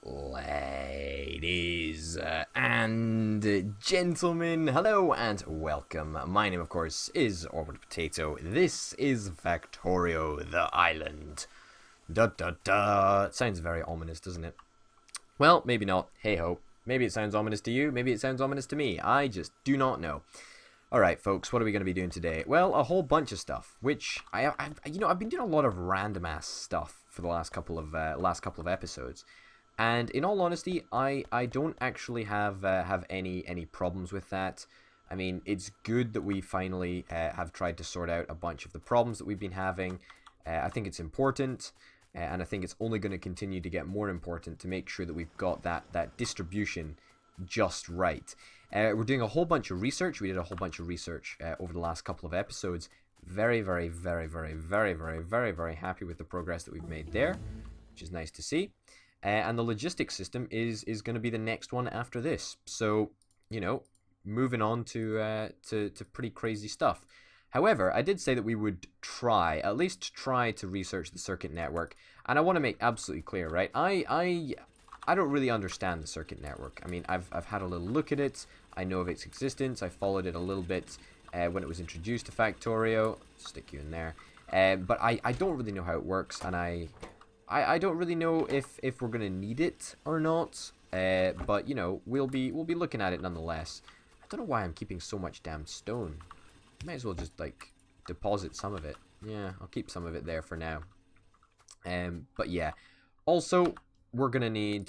Ladies and gentlemen, hello and welcome. My name, of course, is Orbital Potato. This is Factorio, the island. Da da da. It sounds very ominous, doesn't it? Well, maybe not. Hey ho. Maybe it sounds ominous to you. Maybe it sounds ominous to me. I just do not know. Alright, folks, what are we going to be doing today? Well, a whole bunch of stuff, which I've been doing a lot of random ass stuff for the last couple of episodes. And in all honesty, I don't actually have any problems with that. I mean, it's good that we finally have tried to sort out a bunch of the problems that we've been having. I think it's important, and I think it's only going to continue to get more important to make sure that we've got that distribution just right. We're doing a whole bunch of research. We did a whole bunch of research over the last couple of episodes. Very happy with the progress that we've made there, which is nice to see. And the logistics system is going to be the next one after this. So, moving on to pretty crazy stuff. However, I did say that we would at least try to research the circuit network. And I want to make absolutely clear, right? I don't really understand the circuit network. I mean, I've had a little look at it. I know of its existence. I followed it a little bit when it was introduced to Factorio. Stick you in there. But I don't really know how it works, and I don't really know if we're gonna need it or not. But we'll be looking at it nonetheless. I don't know why I'm keeping so much damn stone. Might as well just like deposit some of it. Yeah, I'll keep some of it there for now. But yeah. Also, we're gonna need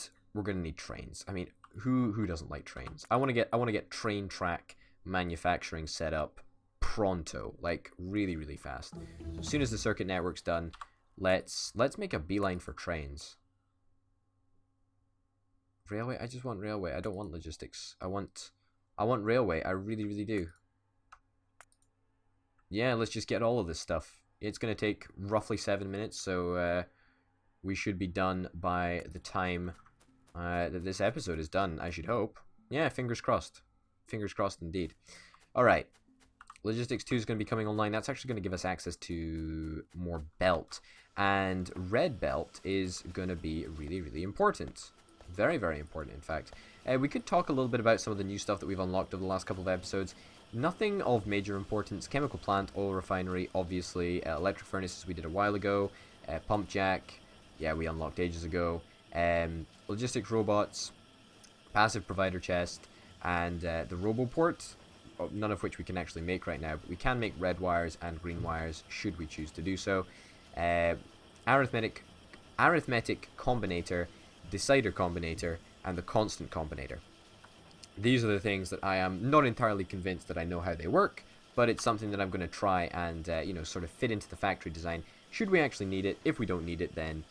trains. I mean, who doesn't like trains? I want to get train track manufacturing set up pronto, like really fast. So as soon as the circuit network's done, let's make a beeline for trains. Railway? I just want railway. I don't want logistics. I want railway. I really do. Yeah, let's just get all of this stuff. It's going to take roughly 7 minutes, so we should be done by the time that this episode is done, I should hope. Yeah, fingers crossed. Fingers crossed indeed. Alright. Logistics 2 is going to be coming online. That's actually going to give us access to more belt. And red belt is going to be really important. Very important, in fact. We could talk a little bit about some of the new stuff that we've unlocked over the last couple of episodes. Nothing of major importance. Chemical plant, oil refinery, obviously. Electric furnaces we did a while ago. Pump jack. Yeah, we unlocked ages ago. Logistics robots. Passive provider chest. And the roboport. None of which we can actually make right now. But we can make red wires and green wires should we choose to do so. Arithmetic combinator. Decider combinator. And the constant combinator. These are the things that I am not entirely convinced that I know how they work, but it's something that I'm going to try and, sort of fit into the factory design. Should we actually need it? If we don't need it, then,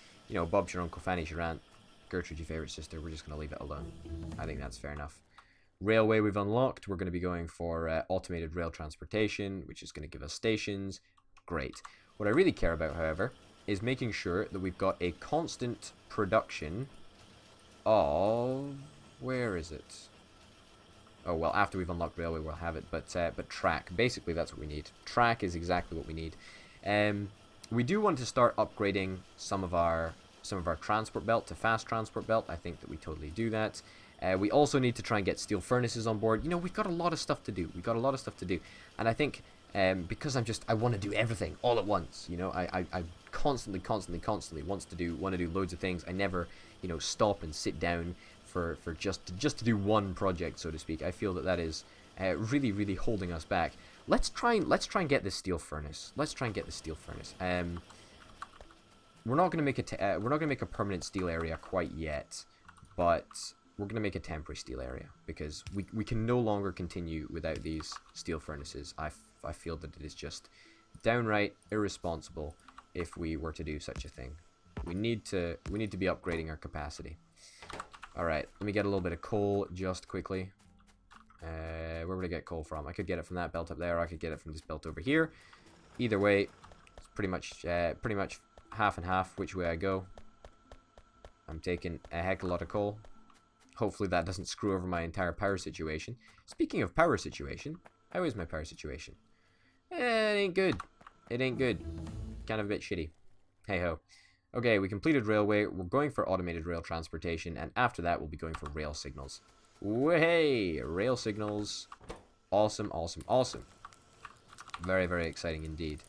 Bob's your uncle, Fanny's your aunt, Gertrude's your favorite sister. We're just going to leave it alone. I think that's fair enough. Railway we've unlocked. We're going to be going for automated rail transportation, which is going to give us stations. Great. What I really care about, however, is making sure that we've got a constant production of... Where is it? Oh, well, after we've unlocked railway, we'll have it. But track, basically, that's what we need. Track is exactly what we need. We do want to start upgrading some of our transport belt to fast transport belt. I think that we totally do that. We also need to try and get steel furnaces on board. We've got a lot of stuff to do. And I think because I want to do everything all at once. I constantly want to do loads of things. I never, stop and sit down for just to do one project, so to speak. I feel that is really holding us back. Let's try and get this steel furnace. We're not going to make a permanent steel area quite yet, but we're going to make a temporary steel area because we can no longer continue without these steel furnaces. I feel that it is just downright irresponsible if we were to do such a thing. We need to be upgrading our capacity. Alright, let me get a little bit of coal just quickly. Where would I get coal from? I could get it from that belt up there, or I could get it from this belt over here. Either way, it's pretty much half and half which way I go. I'm taking a heck of a lot of coal. Hopefully that doesn't screw over my entire power situation. Speaking of power situation, how is my power situation? It ain't good. Kind of a bit shitty. Hey ho. Okay, we completed railway. We're going for automated rail transportation, and after that, we'll be going for rail signals. Way, rail signals. Awesome, awesome, awesome. Very, very exciting indeed.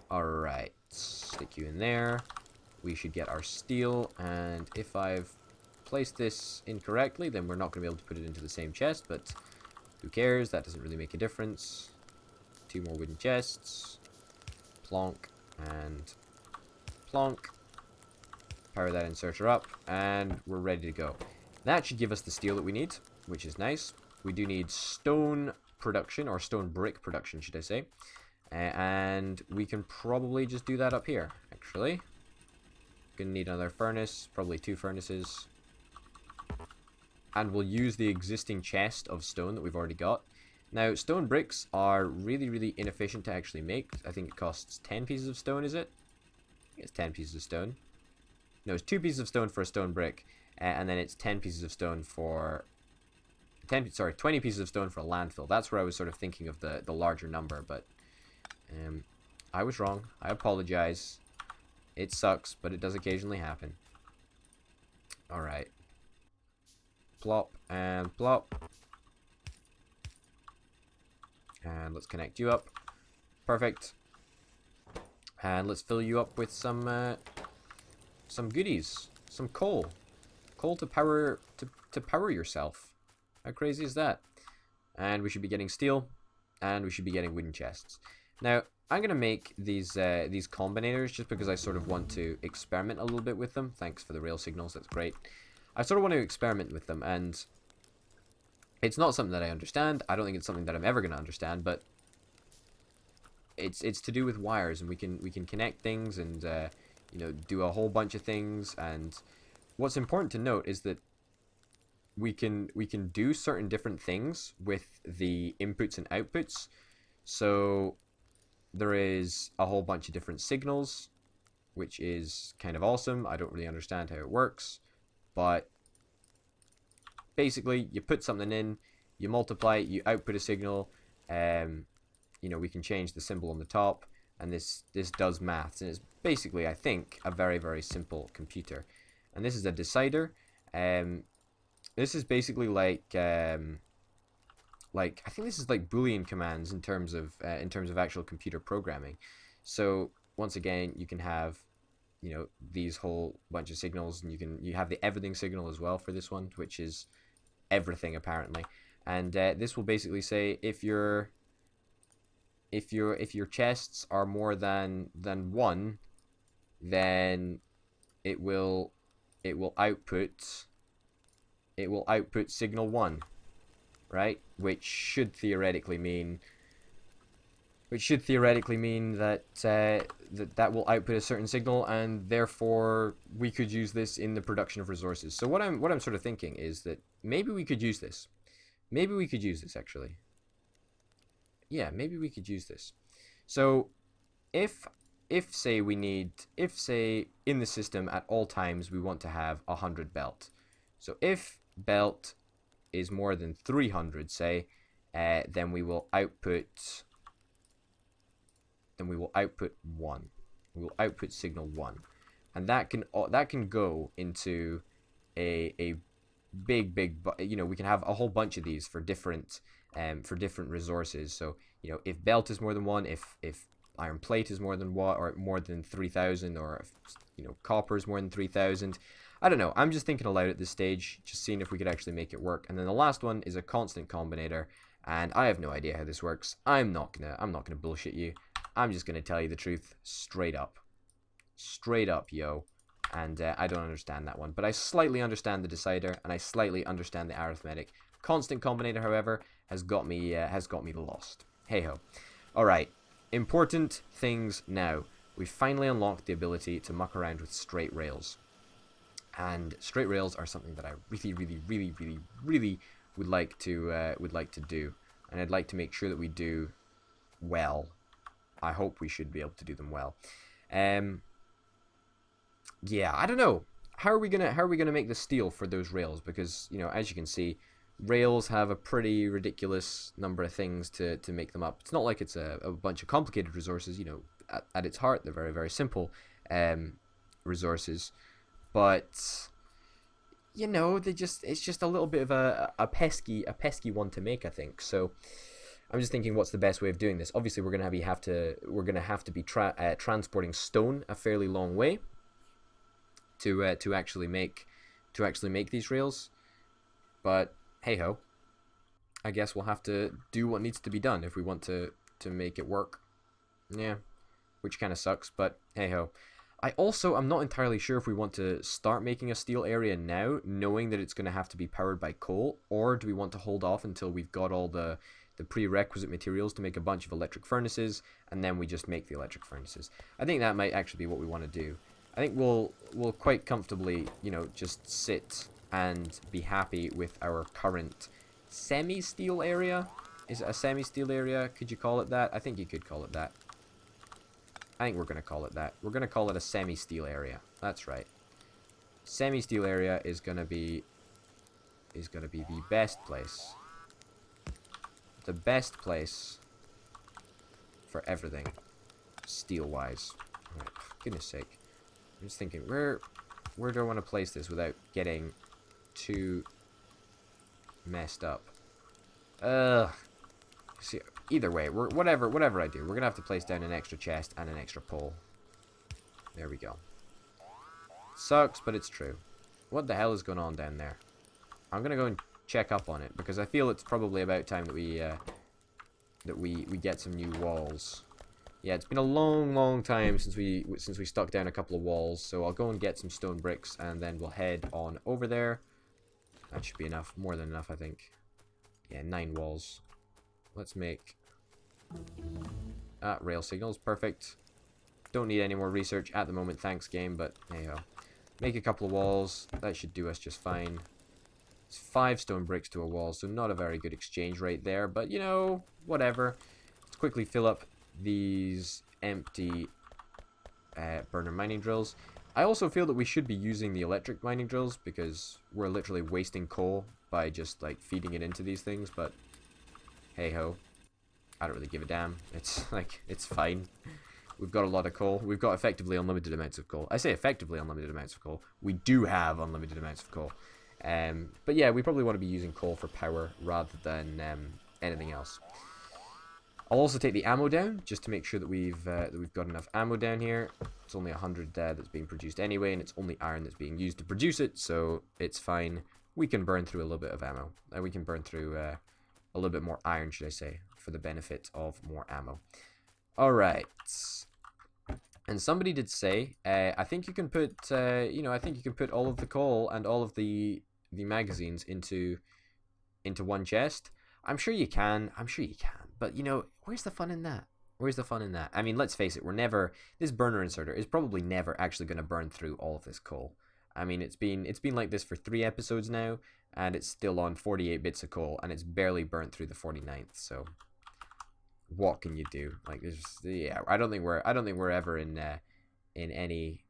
Alright, stick you in there. We should get our steel, and if I've placed this incorrectly, then we're not going to be able to put it into the same chest, but who cares? That doesn't really make a difference. 2 more wooden chests. Plonk, and plonk. Power that inserter up, and we're ready to go. That should give us the steel that we need, which is nice. We do need stone production, or stone brick production, should I say. And we can probably just do that up here, actually. Gonna need another furnace, probably 2 furnaces. And we'll use the existing chest of stone that we've already got. Now, stone bricks are really, really inefficient to actually make. I think it costs 10 pieces of stone, is it? I think it's 10 pieces of stone. No, it's 2 pieces of stone for a stone brick. And then it's 10 pieces of stone for... 20 pieces of stone for a landfill. That's where I was sort of thinking of the larger number, but... I was wrong. I apologize. It sucks, but it does occasionally happen. Alright. Plop and plop. And let's connect you up. Perfect. And let's fill you up with some goodies. Some coal. Coal to power yourself. How crazy is that? And we should be getting steel. And we should be getting wooden chests. Now, I'm going to make these combinators just because I sort of want to experiment a little bit with them. Thanks for the rail signals, that's great. I sort of want to experiment with them, and it's not something that I understand. I don't think it's something that I'm ever going to understand, but it's to do with wires, and we can connect things and you know, do a whole bunch of things. And what's important to note is that we can do certain different things with the inputs and outputs. So there is a whole bunch of different signals, which is kind of awesome. I don't really understand how it works, but basically you put something in, you multiply it, you output a signal. You know, we can change the symbol on the top, and this does maths, and it's basically, I think, a very, very simple computer. And this is a decider. This is basically like I think this is like Boolean commands in terms of actual computer programming. So once again, you can have, you know, these whole bunch of signals, and you have the everything signal as well for this one, which is everything apparently. And this will basically say if your chests are more than 1, then it will output signal 1. Right, which should theoretically mean that that will output a certain signal, and therefore we could use this in the production of resources. So what I'm sort of thinking is that maybe we could use this. Maybe we could use this actually. Yeah, maybe we could use this. So if say in the system at all times we want to have 100 belt. So if belt is more than 300, say, then we will output 1. We will output signal 1, and that can go into a big, you know, we can have a whole bunch of these for different resources. So, you know, if belt is more than 1, if iron plate is more than 1, or more than 3,000, or if, you know, copper is more than 3,000. I don't know. I'm just thinking aloud at this stage, just seeing if we could actually make it work. And then the last one is a constant combinator, and I have no idea how this works. I'm not gonna bullshit you. I'm just gonna tell you the truth straight up, yo. And I don't understand that one, but I slightly understand the decider, and I slightly understand the arithmetic. Constant combinator, however, has got me lost. Hey ho. All right. Important things now. We finally unlocked the ability to muck around with straight rails. And straight rails are something that I really would like to do, and I'd like to make sure that we do well. I hope we should be able to do them well. Yeah, I don't know. How are we gonna make the steel for those rails? Because, you know, as you can see, rails have a pretty ridiculous number of things to make them up. It's not like it's a bunch of complicated resources. You know, at its heart, they're very, very simple. resources, but you know, it's just a little bit of a pesky one to make, I think. So I'm just thinking, what's the best way of doing this? Obviously, we're gonna have to be transporting stone a fairly long way to actually make these rails. But hey ho, I guess we'll have to do what needs to be done if we want to make it work. Yeah, which kind of sucks, but hey ho. I'm not entirely sure if we want to start making a steel area now, knowing that it's going to have to be powered by coal, or do we want to hold off until we've got all the prerequisite materials to make a bunch of electric furnaces, and then we just make the electric furnaces. I think that might actually be what we want to do. I think we'll quite comfortably, you know, just sit and be happy with our current semi-steel area. Is it a semi-steel area? Could you call it that? I think you could call it that. I think we're going to call it that. We're going to call it a semi-steel area. That's right. Semi-steel area is going to be the best place. The best place for everything, steel-wise. Right, goodness sake. I'm just thinking, where do I want to place this without getting too messed up? See, either way, whatever I do, we're gonna have to place down an extra chest and an extra pole. There we go. Sucks, but it's true. What the hell is going on down there? I'm gonna go and check up on it, because I feel it's probably about time that we get some new walls. Yeah, it's been a long time since we stuck down a couple of walls, so I'll go and get some stone bricks, and then we'll head on over there. That should be enough, more than enough, I think. Yeah, 9 walls. Let's make rail signals, perfect. Don't need any more research at the moment, thanks game, but hey ho. Make a couple of walls, that should do us just fine. It's 5 stone bricks to a wall, so not a very good exchange rate there, but you know, whatever. Let's quickly fill up these empty burner mining drills. I also feel that we should be using the electric mining drills, because we're literally wasting coal by just like feeding it into these things, but hey ho, I don't really give a damn. It's like, it's fine. We've got a lot of coal. We've got effectively unlimited amounts of coal. I say effectively unlimited amounts of coal. We do have unlimited amounts of coal. But yeah, we probably want to be using coal for power rather than anything else. I'll also take the ammo down just to make sure that we've got enough ammo down here. It's only 100 that's being produced anyway, and it's only iron that's being used to produce it, so it's fine. We can burn through a little bit of ammo. We can burn through a little bit more iron, should I say, for the benefit of more ammo. Alright. And somebody did say, I think you can put, I think you can put all of the coal and all of the magazines into one chest. I'm sure you can. But, you know, where's the fun in that? Where's the fun in that? I mean, let's face it, this burner inserter is probably never actually going to burn through all of this coal. I mean, it's been like this for 3 episodes now, and it's still on 48 bits of coal, and it's barely burnt through the 49th, so what can you do? Like, there's, yeah, I don't think we're ever in any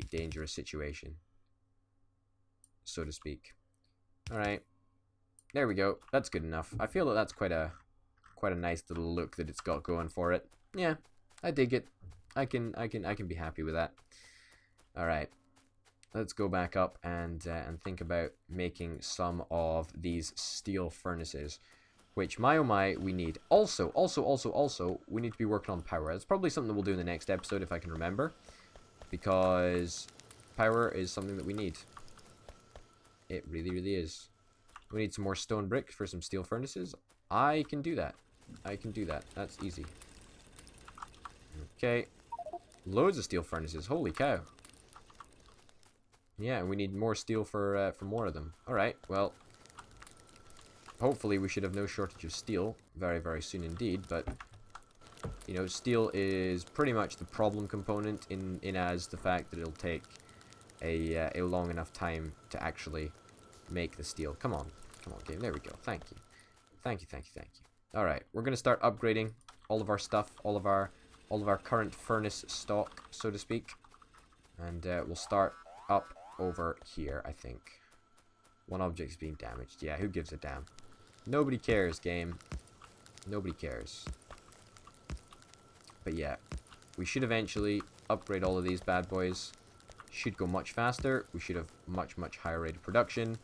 dangerous situation, so to speak. Alright. There we go. That's good enough. I feel that that's quite a nice little look that it's got going for it. Yeah, I dig it. I can be happy with that. All right, let's go back up and think about making some of these steel furnaces, which my oh my we need. Also, we need to be working on power. That's probably something that we'll do in the next episode if I can remember, because power is something that we need. It really is. We need some more stone bricks for some steel furnaces. I can do that. That's easy. Okay. Loads of steel furnaces. Holy cow. Yeah, we need more steel for more of them. Alright, well. Hopefully we should have no shortage of steel very soon indeed, but you know, steel is pretty much the problem component in as the fact that it'll take a long enough time to actually make the steel. Come on game, there we go. Thank you. Alright, we're gonna start upgrading all of our stuff, all of our current furnace stock, so to speak. And we'll start up over here, I think. One object is being damaged. Yeah, who gives a damn? Nobody cares, game. Nobody cares. But yeah, we should eventually upgrade all of these bad boys. Should go much faster. We should have much, much higher rate of production.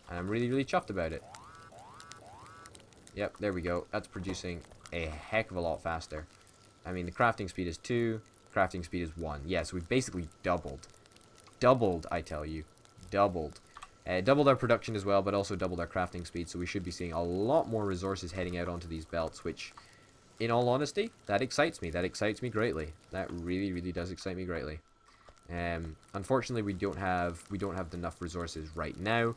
And I'm really, really chuffed about it. Yep, there we go. That's producing a heck of a lot faster. I mean, the crafting speed is 2. Crafting speed is 1. Yeah, so we've basically doubled. Doubled, I tell you. Doubled. Doubled our production as well, but also doubled our crafting speed. So we should be seeing a lot more resources heading out onto these belts, which, in all honesty, that excites me. That excites me greatly. That really, really does excite me greatly. Unfortunately, we don't have enough resources right now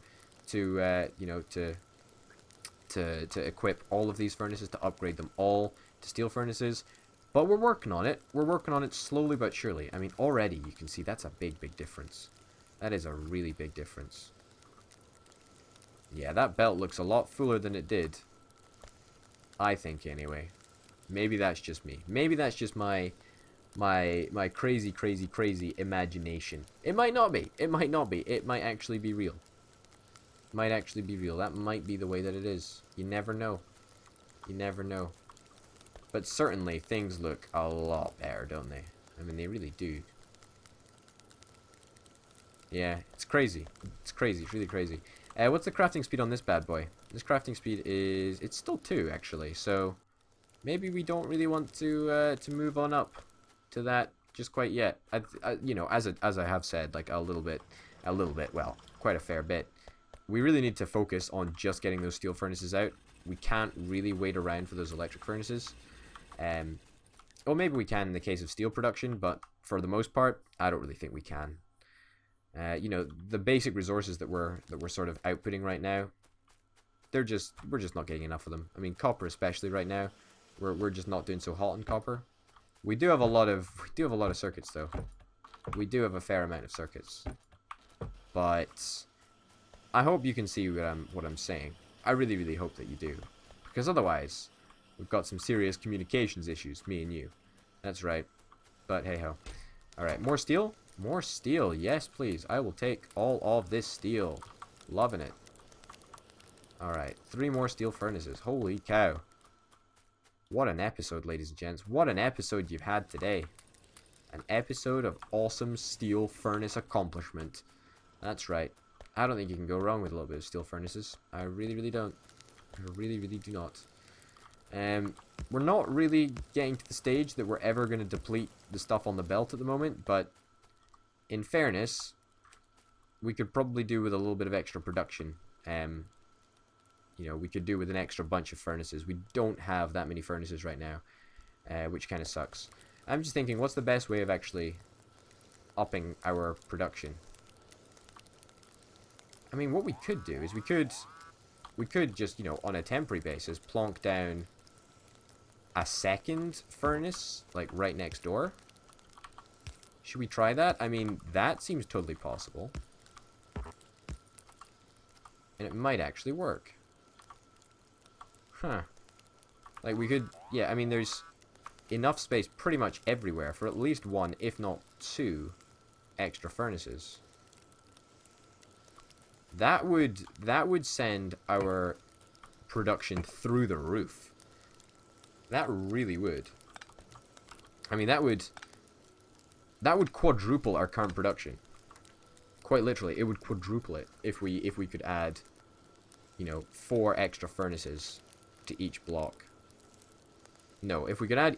to you know, to equip all of these furnaces, to upgrade them all to steel furnaces. But we're working on it. We're working on it slowly but surely. I mean, already you can see that's a big, big difference. That is a really big difference. Yeah, that belt looks a lot fuller than it did. I think, anyway. Maybe that's just me. Maybe that's just my crazy, crazy, crazy imagination. It might not be. It might not be. It might actually be real. Might actually be real. That might be the way that it is. You never know. You never know. But certainly, things look a lot better, don't they? I mean, they really do. Yeah, it's crazy. It's crazy. It's really crazy. What's the crafting speed on this bad boy? This crafting speed is... It's still 2, actually. So, maybe we don't really want to move on up to that just quite yet. You know, as I have said, like, a little bit, well, quite a fair bit. We really need to focus on just getting those steel furnaces out. We can't really wait around for those electric furnaces. Well, maybe we can in the case of steel production, but for the most part, I don't really think we can. You know, the basic resources that we're sort of outputting right now, we're just not getting enough of them. I mean, copper especially right now, we're just not doing so hot in copper. We do have a lot of circuits though. We do have a fair amount of circuits, but I hope you can see what I'm saying. I really, really hope that you do, because otherwise, we've got some serious communications issues, me and you. That's right. But hey ho. Alright, more steel? More steel, yes please. I will take all of this steel. Loving it. Alright, 3 more steel furnaces. Holy cow. What an episode, ladies and gents. What an episode you've had today. An episode of awesome steel furnace accomplishment. That's right. I don't think you can go wrong with a little bit of steel furnaces. I really, really don't. I really, really do not. We're not really getting to the stage that we're ever going to deplete the stuff on the belt at the moment, but in fairness, we could probably do with a little bit of extra production. You know, we could do with an extra bunch of furnaces. We don't have that many furnaces right now, which kind of sucks. I'm just thinking, what's the best way of actually upping our production? I mean, what we could do is we could just, you know, on a temporary basis, plonk down a second furnace, like, right next door. Should we try that? I mean, that seems totally possible. And it might actually work. Huh. Like, we could... Yeah, I mean, there's enough space pretty much everywhere for at least 1, if not 2, extra furnaces. That would send our production through the roof. That really would. I mean, that would quadruple our current production. Quite literally, it would quadruple it if we could add, you know, 4 extra furnaces to each block. No, if we could add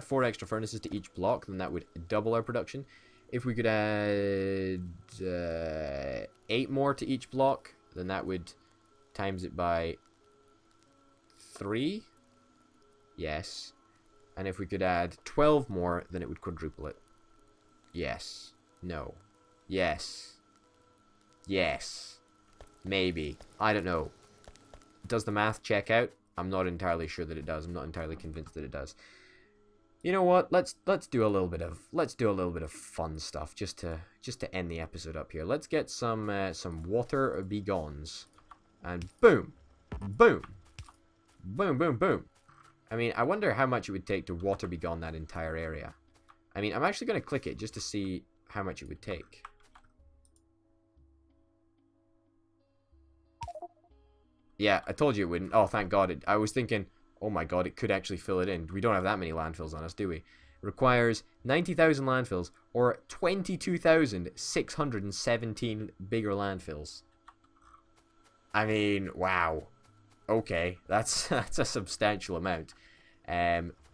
4 extra furnaces to each block, then that would double our production. If we could add 8 more to each block, then that would times it by 3. Yes. And if we could add 12 more, then it would quadruple it. Yes. No. Yes. Yes. Maybe. I don't know. Does the math check out? I'm not entirely sure that it does. I'm not entirely convinced that it does. You know what? Let's do a little bit of fun stuff just to end the episode up here. Let's get some water begons, and boom, boom, boom, boom, boom. I mean, I wonder how much it would take to water begone that entire area. I mean, I'm actually going to click it just to see how much it would take. Yeah, I told you it wouldn't. Oh, thank God. I was thinking, oh my God, it could actually fill it in. We don't have that many landfills on us, do we? requires 90,000 landfills or 22,617 bigger landfills. I mean, wow. Okay, that's a substantial amount.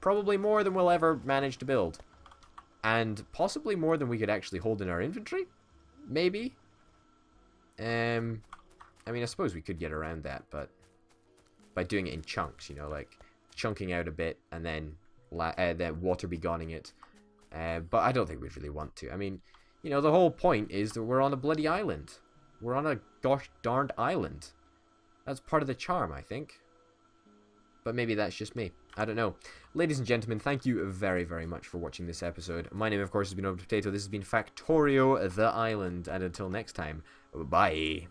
Probably more than we'll ever manage to build. And possibly more than we could actually hold in our inventory? Maybe? I mean, I suppose we could get around that, but by doing it in chunks, you know, like chunking out a bit and then water begonning it. But I don't think we'd really want to. I mean, you know, the whole point is that we're on a bloody island. We're on a gosh darned island. That's part of the charm, I think. But maybe that's just me. I don't know. Ladies and gentlemen, thank you very, very much for watching this episode. My name, of course, has been Potato. This has been Factorio, the Island. And until next time, bye.